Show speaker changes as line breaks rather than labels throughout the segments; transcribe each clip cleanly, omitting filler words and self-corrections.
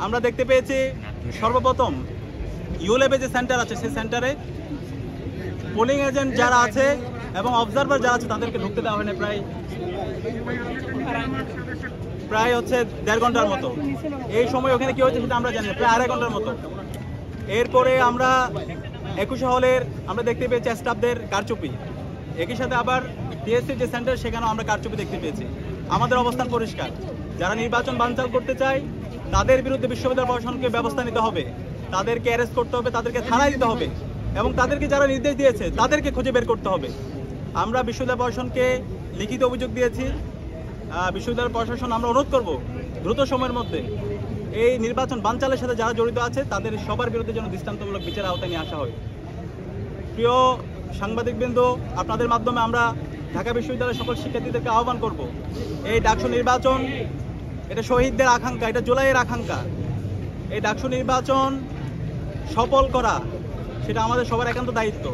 আমরা দেখতে পেয়েছি সর্বপ্রথম ইউলেবে যে সেন্টার আছে সেই সেন্টারে পোলিং এজেন্ট যারা আছে এবং অবজারভার যারা আছে তাদেরকে ঢুকতে দেওয়া হয়নি প্রায় হচ্ছে 1.5 ঘন্টার মতো। এই সময় ওখানে কি হয়েছে সেটা আমরা জানি না, প্রায় 2.5 ঘন্টার মতো। এরপরে আমরা 21 হলের আমরা দেখতে পেয়েছি স্টাফদের কারচুপি, একই সাথে আবার টিএসসির যে সেন্টার সেখানেও আমরা কারচুপি দেখতে পেয়েছি। আমাদের অবস্থান পরিষ্কার, যারা নির্বাচন বানচাল করতে চায় তাদের বিরুদ্ধে বিশ্ববিদ্যালয় প্রশাসনকে ব্যবস্থা নিতে হবে, তাদেরকে অ্যারেস্ট করতে হবে, তাদেরকে থানায় দিতে হবে এবং তাদেরকে যারা নির্দেশ দিয়েছে তাদেরকে খুঁজে বের করতে হবে। আমরা বিশ্ববিদ্যালয় প্রশাসনকে লিখিত অভিযোগ দিয়েছি। বিশ্ববিদ্যালয় প্রশাসন আমরা অনুরোধ করব দ্রুত সময়ের মধ্যে এই নির্বাচন বানচালের সাথে যারা জড়িত আছে তাদের সবার বিরুদ্ধে যেন দৃষ্টান্তমূলক বিচারের আওতায় নিয়ে আসা হয়। প্রিয় সাংবাদিকবৃন্দ, আপনাদের মাধ্যমে আমরা ঢাকা বিশ্ববিদ্যালয়ের সকল শিক্ষার্থীদেরকে আহ্বান করব, এই ডাকসু নির্বাচন এটা শহীদদের আকাঙ্ক্ষা, এটা জুলাইয়ের আকাঙ্ক্ষা। এই ডাকসু নির্বাচন সফল করা সেটা আমাদের সবার একান্ত দায়িত্ব।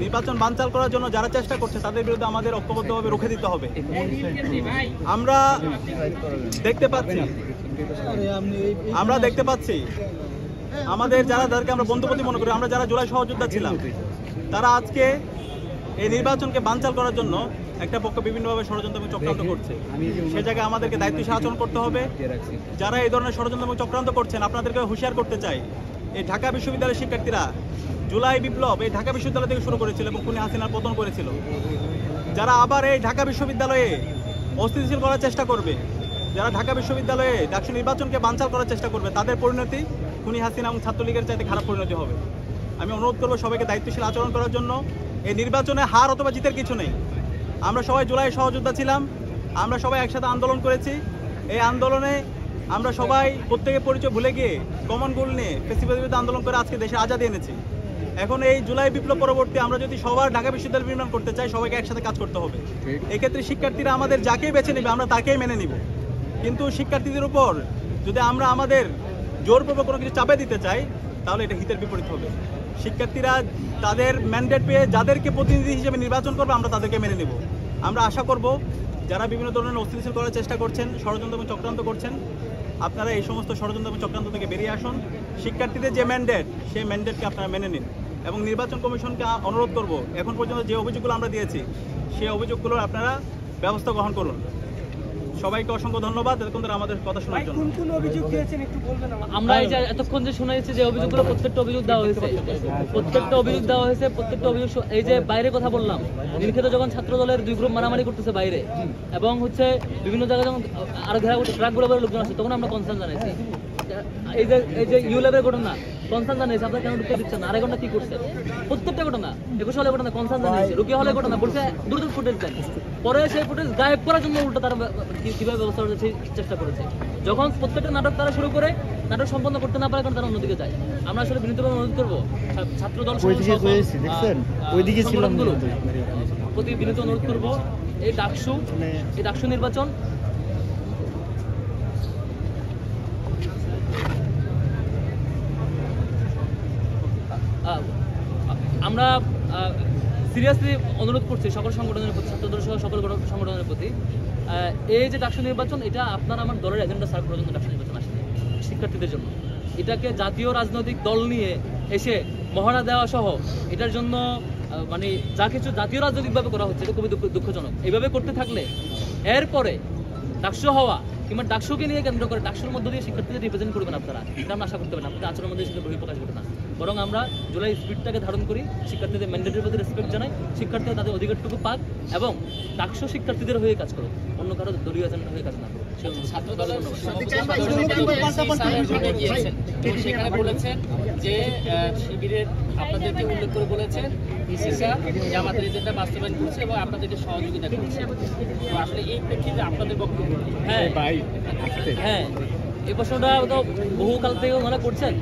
নির্বাচন বানচাল করার জন্য যারা চেষ্টা করছে তাদের বিরুদ্ধে আমাদের ঐক্যবদ্ধভাবে রুখে দিতে হবে। আমরা দেখতে পাচ্ছি আমাদের যাদেরকে আমরা বন্ধুপতি মনে করি, আমরা যারা জুলাই সহযোদ্ধা ছিলাম, তারা আজকে এই নির্বাচনকে বানচাল করার জন্য একটা পক্ষ বিভিন্নভাবে ষড়যন্ত্র এবং চক্রান্ত করছে। সে জায়গায় আমাদেরকে দায়িত্ব আচরণ করতে হবে। যারা এই ধরনের ষড়যন্ত্র এবং চক্রান্ত করছেন আপনাদেরকে হুঁশিয়ার করতে চাই, এই ঢাকা বিশ্ববিদ্যালয়ের শিক্ষার্থীরা জুলাই বিপ্লব এই ঢাকা বিশ্ববিদ্যালয় থেকে শুরু করেছিল এবং খুনি হাসিনার পতন করেছিল। যারা আবার এই ঢাকা বিশ্ববিদ্যালয়ে অস্থিতিশীল করার চেষ্টা করবে, যারা ঢাকা বিশ্ববিদ্যালয়ে ডাকসু নির্বাচনকে বানচাল করার চেষ্টা করবে, তাদের পরিণতি খুনি হাসিনা এবং ছাত্রলীগের চাইতে খারাপ পরিণতি হবে। আমি অনুরোধ করবো সবাইকে দায়িত্বশীল আচরণ করার জন্য। এই নির্বাচনে হার অথবা জিতের কিছু নেই। আমরা সবাই জুলাই সহযোদ্ধা ছিলাম, আমরা সবাই একসাথে আন্দোলন করেছি। এই আন্দোলনে আমরা সবাই প্রত্যেকের পরিচয় ভুলে গিয়ে কমন গোল নিয়ে ফেসিবাদের বিরুদ্ধে আন্দোলন করে আজকে দেশে আজাদি এনেছি। এখন এই জুলাই বিপ্লব পরবর্তী আমরা যদি সবার ঢাকা বিশ্ববিদ্যালয় নির্মাণ করতে চাই, সবাইকে একসাথে কাজ করতে হবে। এক্ষেত্রে শিক্ষার্থীরা আমাদের যাকেই বেছে নেবে আমরা তাকেই মেনে নিব, কিন্তু শিক্ষার্থীদের উপর যদি আমরা আমাদের জোরপূর্বক কোনো কিছু চাপে দিতে চাই তাহলে এটা হিতের বিপরীত হবে। শিক্ষার্থীরা তাদের ম্যান্ডেট পেয়ে যাদেরকে প্রতিনিধি হিসেবে নির্বাচন করবে আমরা তাদেরকে মেনে নেব। আমরা আশা করব যারা বিভিন্ন ধরনের অস্থিতিশীল করার চেষ্টা করছেন, ষড়যন্ত্র এবং চক্রান্ত করছেন, আপনারা এই সমস্ত ষড়যন্ত্র এবং চক্রান্ত থেকে বেরিয়ে আসুন। শিক্ষার্থীদের যে ম্যান্ডেট সেই ম্যান্ডেটকে আপনারা মেনে নিন এবং নির্বাচন কমিশনকে অনুরোধ করব এখন পর্যন্ত যে অভিযোগগুলো আমরা দিয়েছি সেই অভিযোগগুলোর আপনারা ব্যবস্থা গ্রহণ করুন। সবাইকে অসংখ্য ধন্যবাদ এতক্ষণ ধরে আমাদের কথা শোনার জন্য।
কোন অভিযোগ দিয়েছেন একটু বলবেন?
আমরা এই যে এতক্ষণ যে শুনেছি যে অভিযোগগুলো প্রত্যেকটা অভিযোগ দেওয়া হয়েছে, প্রত্যেকটা অভিযোগ এই যে বাইরে কথা বললাম, নীলক্ষেতে যখন ছাত্র দলের 2 গ্রুপ মারামারি করতেছে বাইরে এবং হচ্ছে বিভিন্ন জায়গায় যখন আরো ঘেরা ট্রাকগুলো লোকজন আসে তখন আমরা কনসার্ন জানাইছি। এই যে ইউলেবের ঘটনা কনসার্ন জানিয়েছে, আপনারা কেন ঢুকতে দিচ্ছেন? 2.5 ঘন্টা কি করছে? প্রত্যেকটা ঘটনা 21 হলের ঘটনা কনসার্ন জানিয়েছে, রুকিয়া হলের ঘটনা বলছে দ্রুত ফুটেজ দেন, পরে সেই ফুটেজ গায়েব করার জন্য উল্টো তারা কিভাবে ব্যবস্থা করার চেষ্টা করেছে। যখন প্রত্যেকটা নাটক তারা শুরু করে নাটক সম্পন্ন করতে না পারে কারণ তারা অন্যদিকে যায়। আমরা আসলে বিনীতভাবে অনুরোধ করবো ছাত্র দল সংগঠনগুলো প্রতি বিনীত অনুরোধ করবো এই ডাকসু নির্বাচন আমরা সিরিয়াসলি অনুরোধ করছি সকল সংগঠনের প্রতি, ছাত্রদল সহ সকল সংগঠনের প্রতি, এই যে ডাকসু নির্বাচন এটা আপনার আমার দলের এজেন্ডা সার্ভ করার জন্য ডাকসু নির্বাচন আসে শিক্ষার্থীদের জন্য। এটাকে জাতীয় রাজনৈতিক দল নিয়ে এসে মহড়া দেওয়া সহ এটার জন্য মানে যা কিছু জাতীয় রাজনৈতিকভাবে করা হচ্ছে এটা খুবই দুঃখজনক। এইভাবে করতে থাকলে এরপরে ডাকসু হওয়া কিংবা ডাকসুকে নিয়ে কেন্দ্র করে ডাকসুর মধ্য দিয়ে শিক্ষার্থীদের রিপ্রেজেন্ট করবেন আপনারা, এটা আমরা আশা করতে পারেন। আপনাদের আচরণের মধ্যে সেটা বহিঃপ্রকাশ ঘটে না, বরং আমরা জুলাই স্পিরিটটাকে ধারণ করি, শিক্ষার্থীদের ম্যান্ডেটের প্রতি রেসপেক্ট জানাই, শিক্ষার্থীরা তাদের অধিকারটুকু পাক এবং ডাকসু শিক্ষার্থীদের হয়ে কাজ করুক, অন্য কারো দলীয় এজেন্ডা হয়ে কাজ না করুক।
সেখানে বলেছেন যে শিবিরের আপনাদেরকে উল্লেখ করে বলেছেন আমাদের এজেন্ডা বাস্তবায়ন করছে এবং আপনাদেরকে সহযোগিতা করছে। তো আসলে এই প্রেক্ষিতে আপনাদের বক্তব্য?
হ্যাঁ, এই প্রশ্নটা তো বহুকাল থেকে ওনারা করছেন।